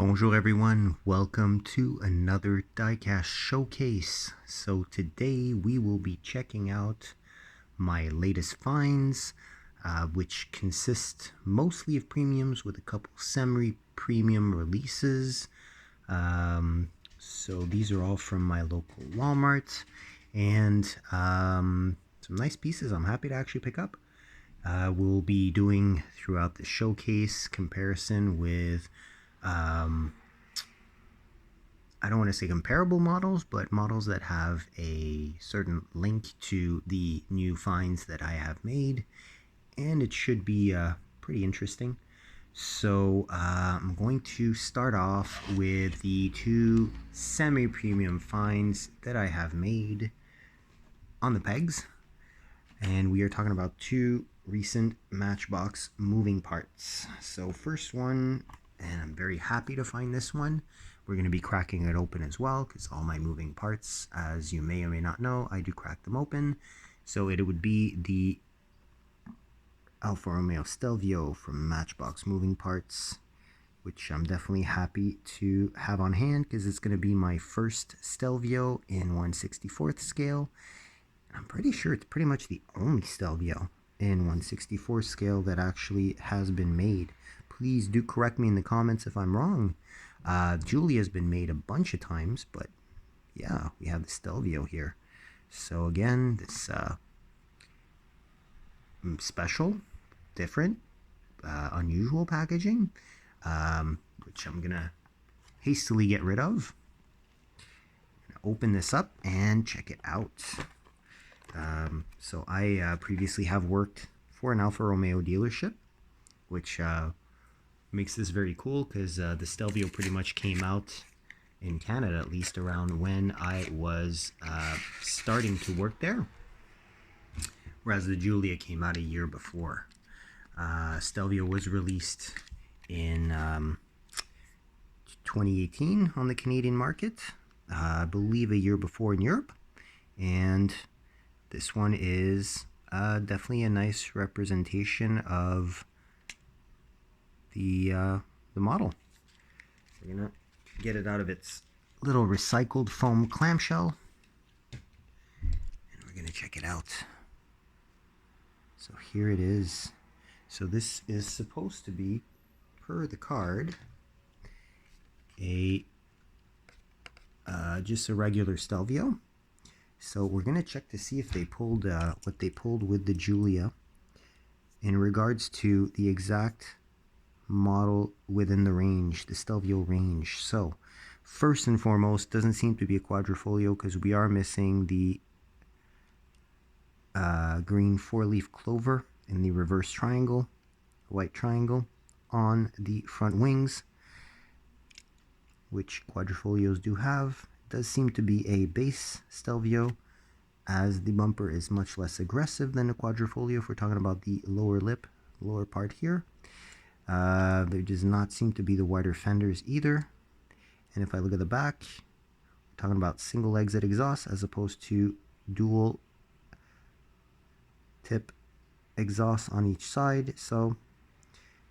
Bonjour everyone, welcome to another diecast showcase. So today we will be checking out my latest finds, which consist mostly of premiums with a couple semi-premium releases. So these are all from my local Walmart, and some nice pieces I'm happy to actually pick up. We'll be doing throughout the showcase comparison with I don't want to say comparable models, but models that have a certain link to the new finds that I have made, and it should be pretty interesting. So I'm going to start off with the two semi-premium finds that I have made on the pegs, and we are talking about two recent Matchbox moving parts. So first one, and I'm very happy to find this one. We're going to be cracking it open as well, because all my moving parts, as you may or may not know, I do crack them open. So it would be the Alfa Romeo Stelvio from Matchbox Moving Parts, which I'm definitely happy to have on hand, because it's going to be my first Stelvio in 1/64th scale. I'm pretty sure it's pretty much the only Stelvio in 1/64 scale that actually has been made. Please do correct me in the comments if I'm wrong. Giulia's been made a bunch of times, but yeah, we have the Stelvio here. So again, this special, different, unusual packaging, which I'm gonna hastily get rid of. Open this up and check it out. So I previously have worked for an Alfa Romeo dealership, which makes this very cool, because the Stelvio pretty much came out in Canada, at least around when I was starting to work there, whereas the Giulia came out a year before. Stelvio was released in 2018 on the Canadian market, I believe a year before in Europe, and this one is definitely a nice representation of the model. We're gonna get it out of its little recycled foam clamshell, and we're gonna check it out. So here it is. So this is supposed to be, per the card, a just a regular Stelvio. So we're gonna check to see if they pulled what they pulled with the Giulia in regards to the exact model within the range, the Stelvio range. So first and foremost, doesn't seem to be a quadrifolio, because we are missing the green four-leaf clover in the reverse triangle, white triangle on the front wings, which quadrifolios do have. It does seem to be a base Stelvio, as the bumper is much less aggressive than a quadrifolio if we're talking about the lower lip, lower part here. There does not seem to be the wider fenders either. And if I look at the back, we're talking about single exit exhaust as opposed to dual tip exhaust on each side. So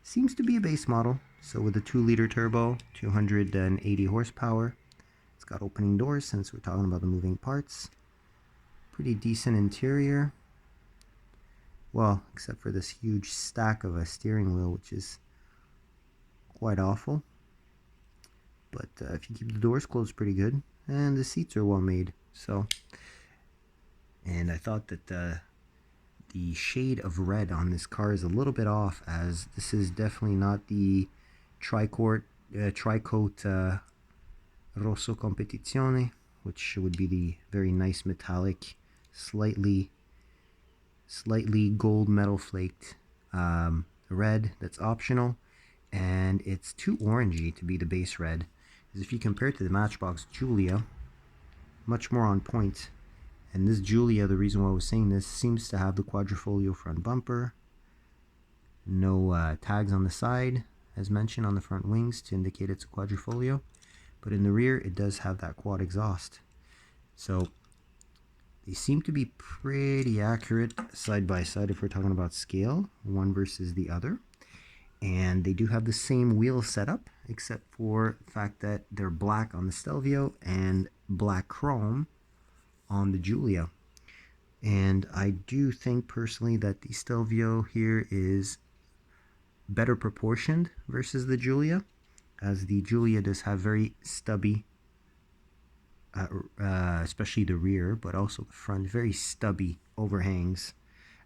seems to be a base model. So with a 2-liter turbo, 280 horsepower. It's got opening doors, since we're talking about the moving parts. Pretty decent interior. Well, except for this huge stack of a steering wheel, which is quite awful. But if you keep the doors closed, pretty good. And the seats are well made. So, and I thought that the shade of red on this car is a little bit off, as this is definitely not the tricoat Rosso Competizione, which would be the very nice metallic, slightly gold metal flaked red that's optional, and it's too orangey to be the base red. Because if you compare it to the Matchbox Giulia, much more on point. And this Giulia, the reason why I was saying this, seems to have the quadrifolio front bumper, no tags on the side, as mentioned on the front wings to indicate it's a quadrifolio, but in the rear it does have that quad exhaust. So they seem to be pretty accurate side by side if we're talking about scale, one versus the other. And they do have the same wheel setup, except for the fact that they're black on the Stelvio and black chrome on the Giulia. And I do think personally that the Stelvio here is better proportioned versus the Giulia, as the Giulia does have very stubby, especially the rear, but also the front, very stubby overhangs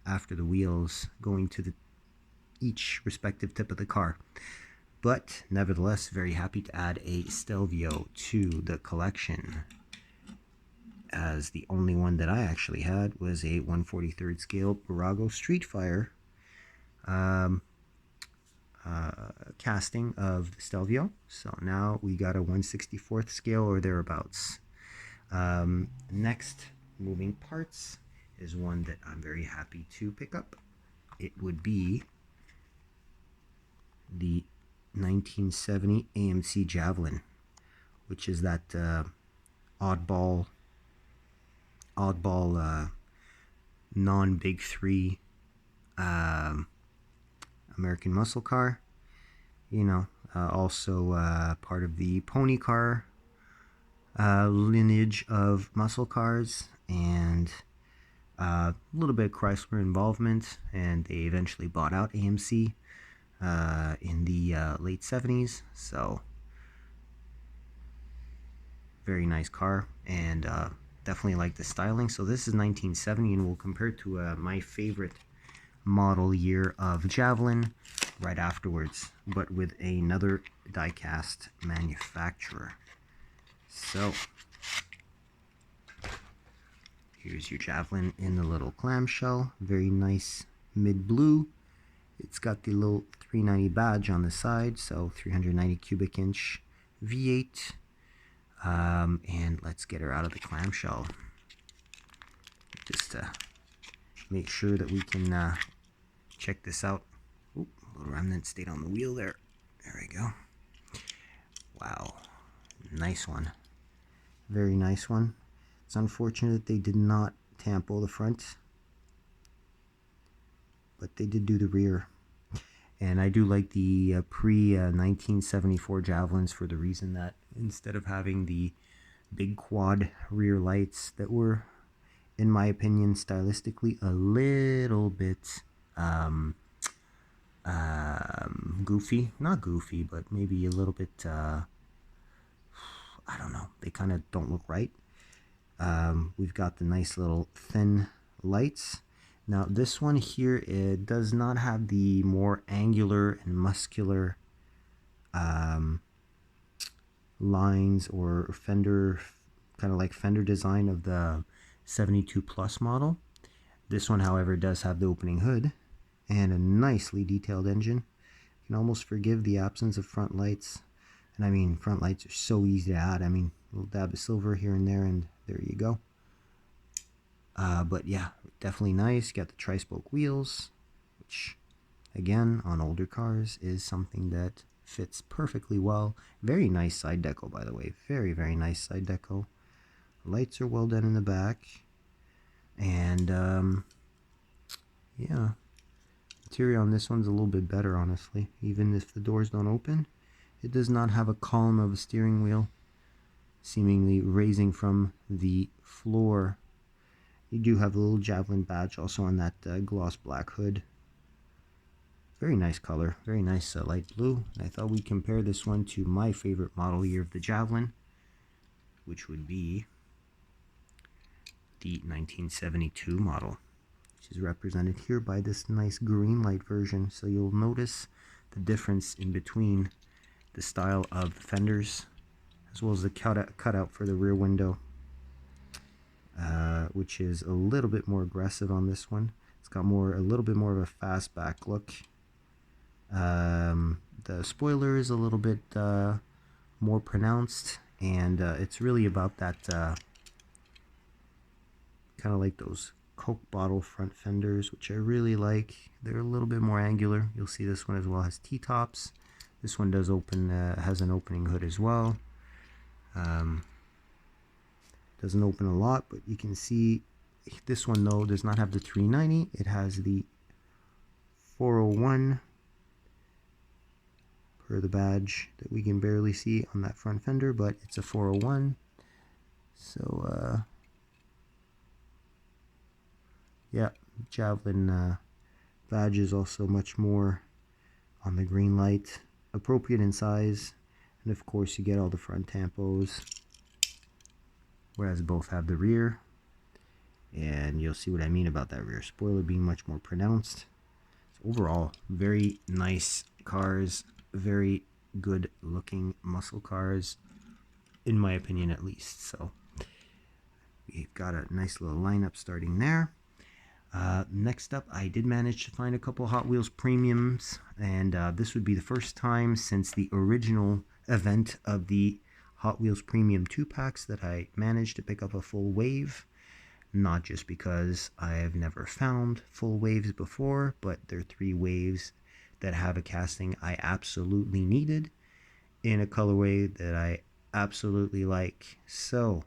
after the wheels going to each respective tip of the car. But nevertheless, very happy to add a Stelvio to the collection, as the only one that I actually had was a 1/43rd scale Burago Street Fire casting of the Stelvio. So now we got a 1/64th scale or thereabouts. Next moving parts is one that I'm very happy to pick up. It would be the 1970 AMC Javelin, which is that oddball non-big three American muscle car. You know, also part of the pony car lineage of muscle cars, and a little bit of Chrysler involvement, and they eventually bought out AMC in the late 70s. So very nice car, and definitely like the styling. So this is 1970, and we'll compare it to my favorite model year of Javelin right afterwards, but with another diecast manufacturer. So here's your Javelin in the little clamshell, very nice mid blue. It's got the little 390 badge on the side, so 390 cubic inch V8. And let's get her out of the clamshell just to make sure that we can check this out. Oop, a little remnant stayed on the wheel there. There we go. Wow, nice one. Very nice one. It's unfortunate that they did not tampo the front, but they did do the rear. And I do like the pre-1974 Javelins for the reason that instead of having the big quad rear lights that were, in my opinion, stylistically a little bit goofy. Not goofy, but maybe a little bit, I don't know. They kind of don't look right. We've got the nice little thin lights. Now this one here, it does not have the more angular and muscular lines or fender, kind of like fender design of the 72 Plus model. This one, however, does have the opening hood and a nicely detailed engine. You can almost forgive the absence of front lights. And I mean, front lights are so easy to add. I mean, a little dab of silver here and there, and there you go. But yeah, definitely nice. You got the tri-spoke wheels, which again on older cars is something that fits perfectly well. Very nice side deco, by the way. Very, very nice side deco. Lights are well done in the back. And yeah, interior on this one's a little bit better, honestly. Even if the doors don't open, it does not have a column of a steering wheel seemingly raising from the floor. You do have a little Javelin badge also on that gloss black hood. Very nice color, very nice light blue. I thought we'd compare this one to my favorite model year of the Javelin, which would be the 1972 model, which is represented here by this nice green light version. So you'll notice the difference in between the style of the fenders as well as the cutout for the rear window, which is a little bit more aggressive on this one. It's got a little bit more of a fastback look. The spoiler is a little bit more pronounced, and it's really about that kind of like those Coke bottle front fenders, which I really like. They're a little bit more angular. You'll see this one as well has T-tops. This one does open, has an opening hood as well. Doesn't open a lot, but you can see this one though does not have the 390. It has the 401 per the badge that we can barely see on that front fender, but it's a 401. So yeah, Javelin badge is also much more on the green light, appropriate in size, and of course you get all the front tampos, whereas both have the rear, and you'll see what I mean about that rear spoiler being much more pronounced. So overall, very nice cars, very good looking muscle cars, in my opinion at least. So we've got a nice little lineup starting there. Next up, I did manage to find a couple Hot Wheels premiums, and this would be the first time since the original event of the Hot Wheels Premium 2-packs that I managed to pick up a full wave. Not just because I have never found full waves before, but they're 3 waves that have a casting I absolutely needed in a colorway that I absolutely like. So,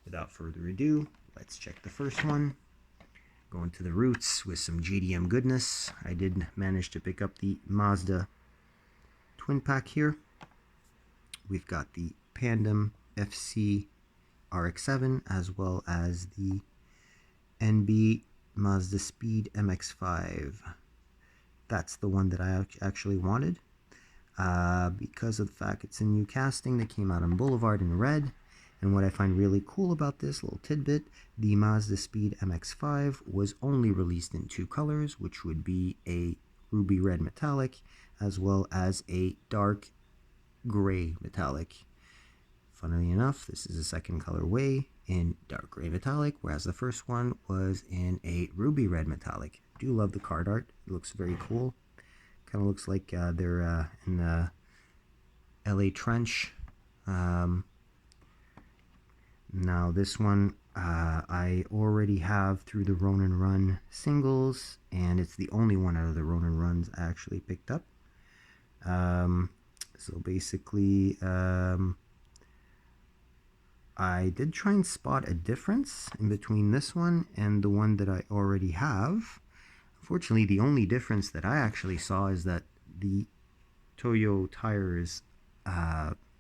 without further ado, let's check the first one. Going to the roots with some JDM goodness. I did manage to pick up the Mazda twin pack here. We've got the Pandem FC RX-7 as well as the NB Mazda Speed MX-5. That's the one that I actually wanted because of the fact it's a new casting that came out on Boulevard in red. And what I find really cool about this little tidbit, the Mazda Speed MX-5 was only released in 2 colors, which would be a ruby red metallic as well as a dark gray metallic. Funnily enough, this is a second colorway in dark gray metallic, whereas the first one was in a ruby red metallic. I do love the card art. It looks very cool. Kind of looks like they're in the LA Trench. Now this one I already have through the Ronin Run singles, and it's the only one out of the Ronin Runs I actually picked up. So basically I did try and spot a difference in between this one and the one that I already have. Unfortunately, the only difference that I actually saw is that the Toyo Tires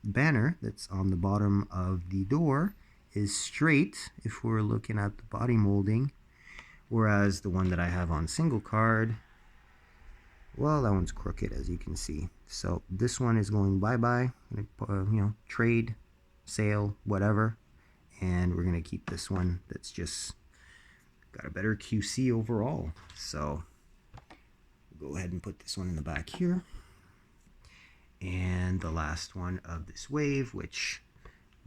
banner that's on the bottom of the door is straight if we're looking at the body molding, whereas the one that I have on single card, well, that one's crooked, as you can see. So this one is going bye-bye, trade, sale, whatever, and we're gonna keep this one that's just got a better QC overall. So we'll go ahead and put this one in the back here. And the last one of this wave, which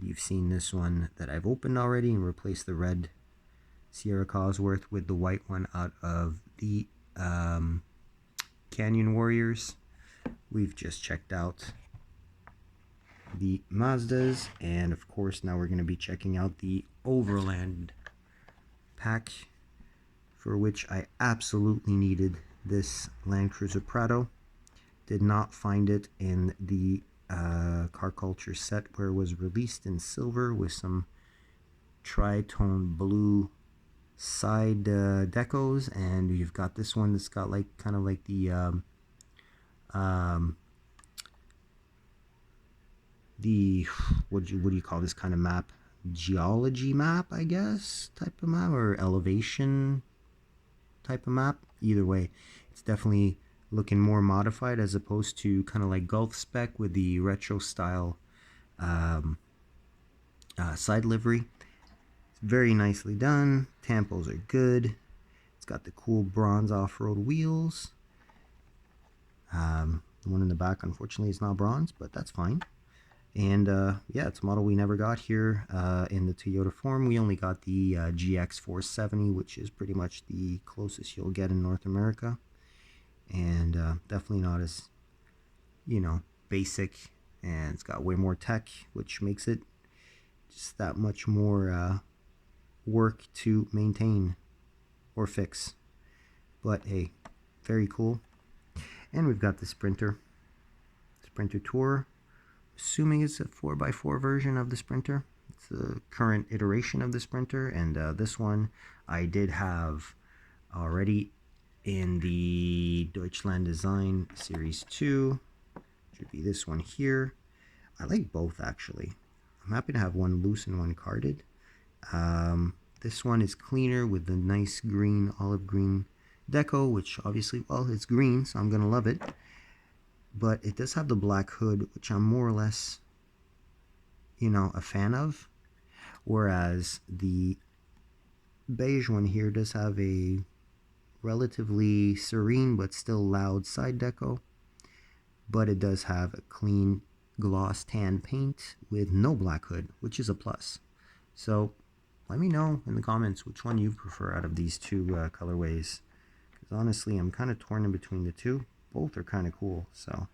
you've seen this one that I've opened already and replaced the red Sierra Cosworth with the white one out of the Canyon Warriors. We've just checked out the Mazdas, and of course now we're going to be checking out the Overland pack, for which I absolutely needed this Land Cruiser Prado. Did not find it in the Car Culture set where it was released in silver with some tri-tone blue side decos, and you've got this one that's got like kind of like the what do you call this kind of map? Geology map, I guess, type of map, or elevation type of map. Either way, it's definitely looking more modified as opposed to kind of like Gulf spec with the retro style side livery. It's very nicely done. Tampos are good. It's got the cool bronze off-road wheels. The one in the back unfortunately is not bronze, but that's fine. And yeah, it's a model we never got here in the Toyota form. We only got the GX 470, which is pretty much the closest you'll get in North America. And definitely not as, basic, and it's got way more tech, which makes it just that much more work to maintain or fix. But hey, very cool. And we've got the Sprinter Tour. Assuming it's a 4x4 version of the Sprinter. It's the current iteration of the Sprinter, and this one I did have already in the Deutschland Design Series 2, should be this one here. I like both actually. I'm happy to have one loose and one carded. This one is cleaner with the nice green, olive green deco, which obviously, well, it's green, so I'm going to love it. But it does have the black hood, which I'm more or less, a fan of. Whereas the beige one here does have a relatively serene but still loud side deco. But it does have a clean gloss tan paint with no black hood, which is a plus. So let me know in the comments which one you prefer out of these two colorways. Because honestly, I'm kind of torn in between the two. Both are kind of cool. So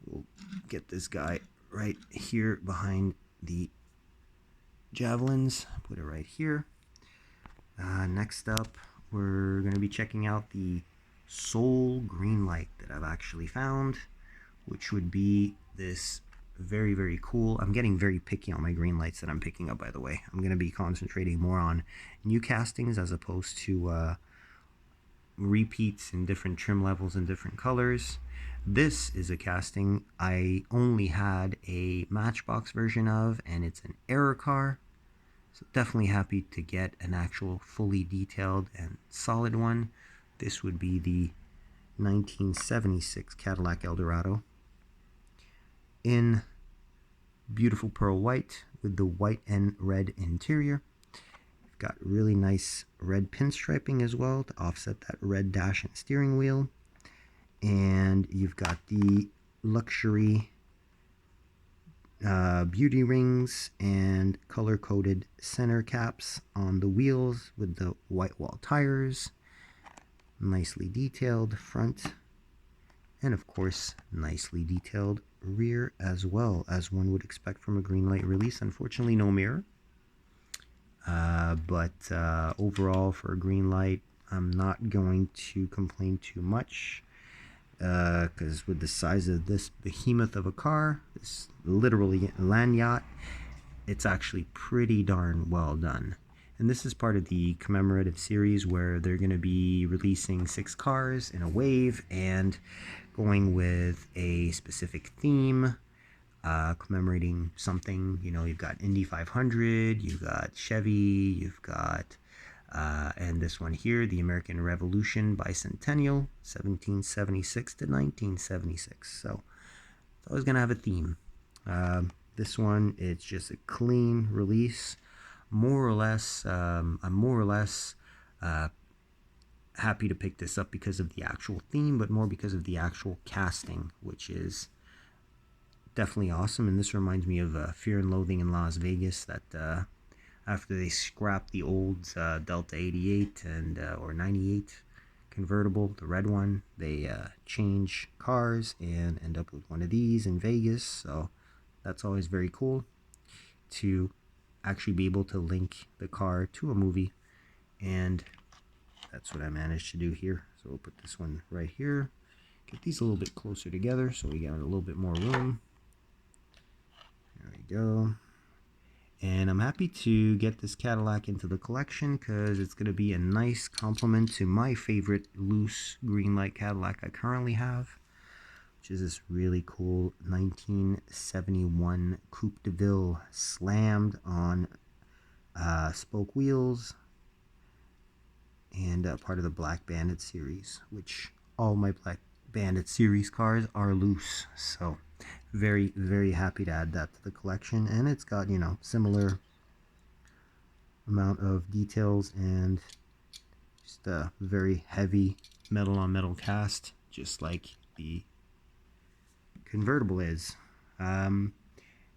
we'll get this guy right here behind the javelins. Put it right here. Next up, we're going to be checking out the Soul green light that I've actually found, which would be this very, very cool. I'm getting very picky on my green lights that I'm picking up, by the way. I'm going to be concentrating more on new castings as opposed to repeats in different trim levels and different colors. This is a casting I only had a Matchbox version of, and it's an error car. So definitely happy to get an actual fully detailed and solid one. This would be the 1976 Cadillac Eldorado in beautiful pearl white with the white and red interior. You've got really nice red pinstriping as well to offset that red dash and steering wheel. And you've got the luxury beauty rings and color-coded center caps on the wheels with the white wall tires. Nicely detailed front, and of course nicely detailed rear as well, as one would expect from a green light release. Unfortunately, no mirror, but overall for a green light, I'm not going to complain too much, because with the size of this behemoth of a car, this literally land yacht, it's actually pretty darn well done. And this is part of the commemorative series where they're going to be releasing 6 cars in a wave and going with a specific theme, commemorating something. You've got Indy 500, you've got Chevy, you've got, and this one here, the American Revolution Bicentennial, 1776 to 1976. So it's always going to have a theme. This one, it's just a clean release. I'm more or less happy to pick this up because of the actual theme, but more because of the actual casting, which is definitely awesome. And this reminds me of Fear and Loathing in Las Vegas, that after they scrapped the old Delta 88 and or 98 convertible, the red one, they change cars and end up with one of these in Vegas. So that's always very cool to actually be able to link the car to a movie, and that's what I managed to do here. So we'll put this one right here, get these a little bit closer together so we got a little bit more room. There we go. And I'm happy to get this Cadillac into the collection because it's going to be a nice complement to my favorite loose green light Cadillac I currently have, which is this really cool 1971 Coupe de Ville, slammed on spoke wheels, and part of the Black Bandit series, which all my Black Bandit series cars are loose. So very, very happy to add that to the collection. And it's got, similar amount of details and just a very heavy metal on metal cast, just like the convertible is. Now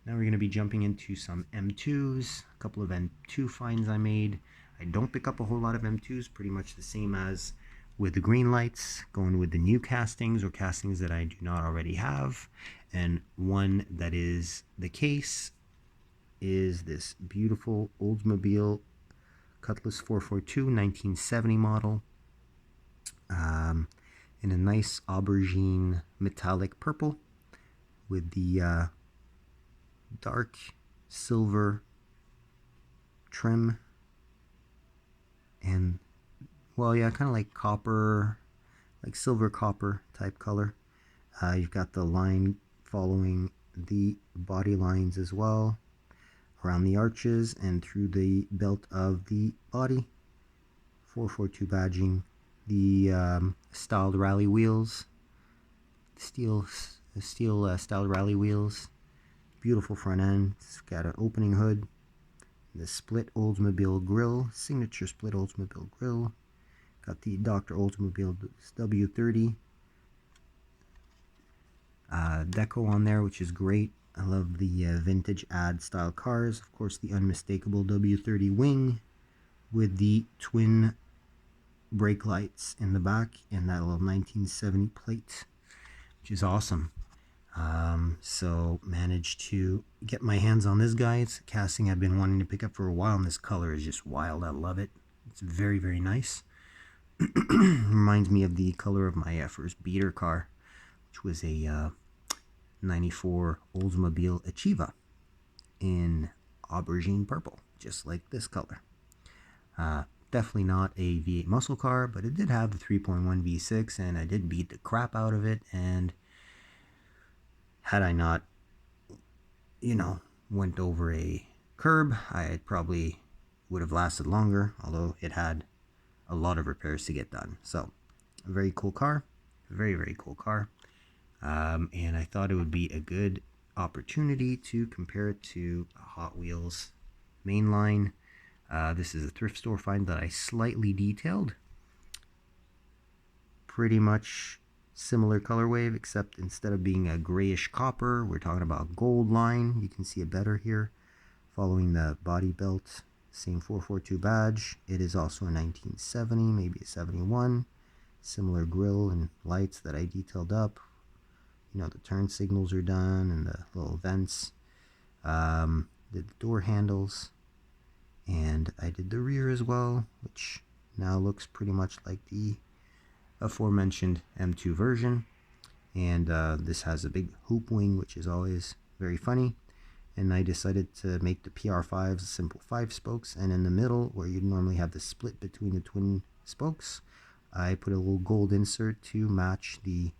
we're going to be jumping into some M2s, a couple of M2 finds I made. I don't pick up a whole lot of M2s, pretty much the same as with the green lights, going with the new castings or castings that I do not already have. And one that is the case is this beautiful Oldsmobile Cutlass 442 1970 model, in a nice aubergine metallic purple with the dark silver trim, and well, yeah, kind of like copper, like silver copper type color. You've got the line following the body lines as well, around the arches and through the belt of the body. 442 badging. The styled rally wheels, steel styled rally wheels. Beautiful front end. It's got an opening hood. The split Oldsmobile grill, signature split Oldsmobile grill. Got the Dr. Oldsmobile W30 deco on there, which is great. I love the vintage ad style cars. Of course, the unmistakable W30 wing with the twin brake lights in the back and that little 1970 plate, which is awesome. So managed to get my hands on this guy. It's a casting I've been wanting to pick up for a while, and this color is just wild. I love it. It's very, very nice. Reminds me of the color of my first beater car, which was a 94 Oldsmobile Achieva in aubergine purple, just like this color. Definitely not a V8 muscle car, but it did have the 3.1 V6, and I did beat the crap out of it. And had I not, went over a curb, I probably would have lasted longer, although it had a lot of repairs to get done. So, a very cool car, very, very cool car. And I thought it would be a good opportunity to compare it to a Hot Wheels mainline. This is a thrift store find that I slightly detailed. Pretty much similar color wave, except instead of being a grayish copper, we're talking about gold line. You can see it better here following the body belt. Same 442 badge. It is also a 1970, maybe a 71. Similar grill and lights that I detailed up. The turn signals are done and the little vents. Did the door handles. And I did the rear as well, which now looks pretty much like the aforementioned M2 version. And this has a big hoop wing, which is always very funny. And I decided to make the PR5s simple 5 spokes, and in the middle, where you'd normally have the split between the twin spokes, I put a little gold insert to match the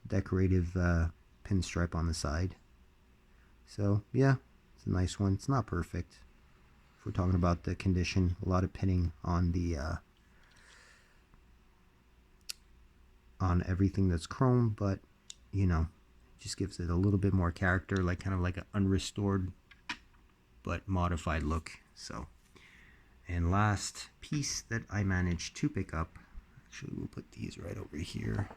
decorative pinstripe on the side. So yeah, it's a nice one. It's not perfect. If we're talking about the condition, a lot of pinning on the on everything that's chrome, but just gives it a little bit more character, like kind of like an unrestored but modified look. So, and last piece that I managed to pick up, actually we'll put these right over here.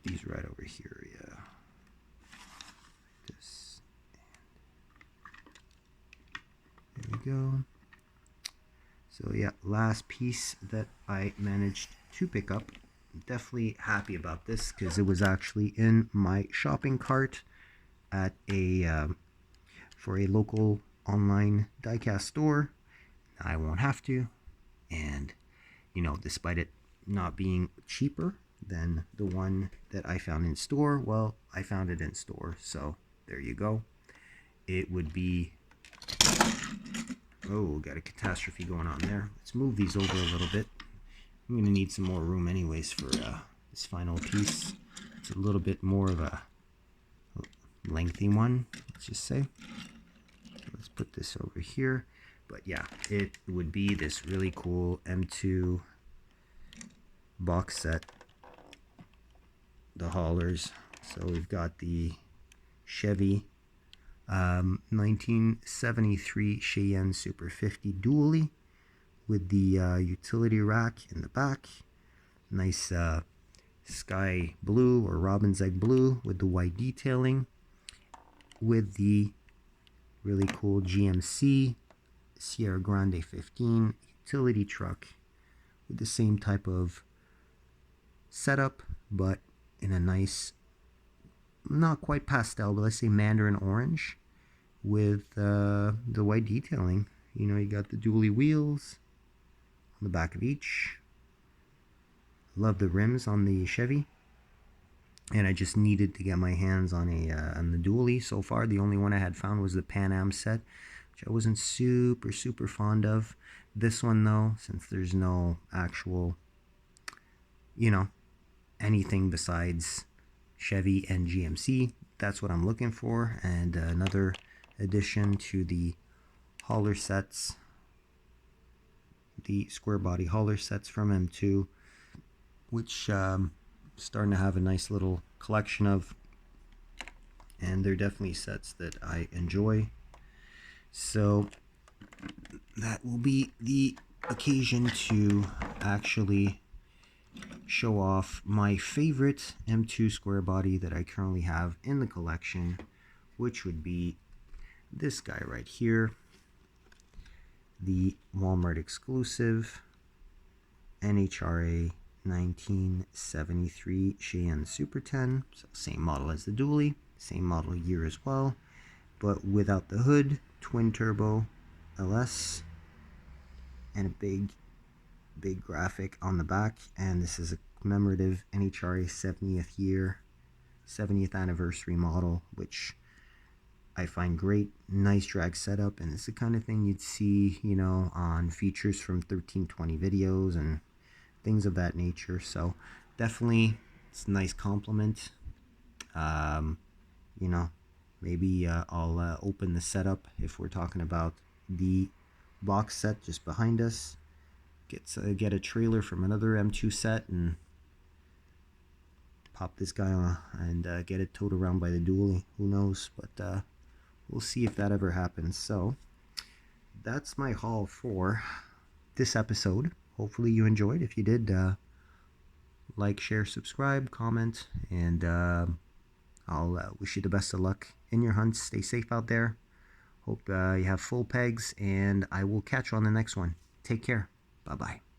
These right over here, yeah. This. There we go. So yeah, last piece that I managed to pick up. I'm definitely happy about this because it was actually in my shopping cart at a for a local online diecast store. I won't have to, and despite it not being cheaper than the one that I found in store, well, I found it in store, so there you go. It would be, oh, got a catastrophe going on there. Let's move these over a little bit. I'm going to need some more room anyways for this final piece. It's a little bit more of a lengthy one, let's just say. So let's put this over here. But yeah, it would be this really cool M2 box set. The haulers. So we've got the Chevy 1973 Cheyenne Super 50 dually with the utility rack in the back. Nice sky blue or robin's egg blue with the white detailing, with the really cool GMC Sierra Grande 15 utility truck with the same type of setup, but in a nice, not quite pastel, but let's say mandarin orange with the white detailing. You got the dually wheels on the back of each. Love the rims on the Chevy, and I just needed to get my hands on on the dually. So far, the only one I had found was the Pan Am set, which I wasn't super fond of. This one though, since there's no actual anything besides Chevy and GMC. That's what I'm looking for. And another addition to the hauler sets, the square body hauler sets from M2, which starting to have a nice little collection of, and they're definitely sets that I enjoy. So that will be the occasion to actually show off my favorite M2 square body that I currently have in the collection, which would be this guy right here, the Walmart exclusive NHRA 1973 Cheyenne Super 10. So same model as the dually, same model year as well, but without the hood, twin turbo LS, and a big graphic on the back. And this is a commemorative NHRA 70th anniversary model, which I find great. Nice drag setup, and it's the kind of thing you'd see, on features from 1320 videos and things of that nature. So definitely it's a nice compliment. Maybe I'll open the setup if we're talking about the box set just behind us. Get a trailer from another M2 set and pop this guy on and get it towed around by the dually. Who knows? But we'll see if that ever happens. So that's my haul for this episode. Hopefully you enjoyed. If you did, like, share, subscribe, comment, and I'll wish you the best of luck in your hunts. Stay safe out there. Hope you have full pegs, and I will catch you on the next one. Take care. Bye-bye.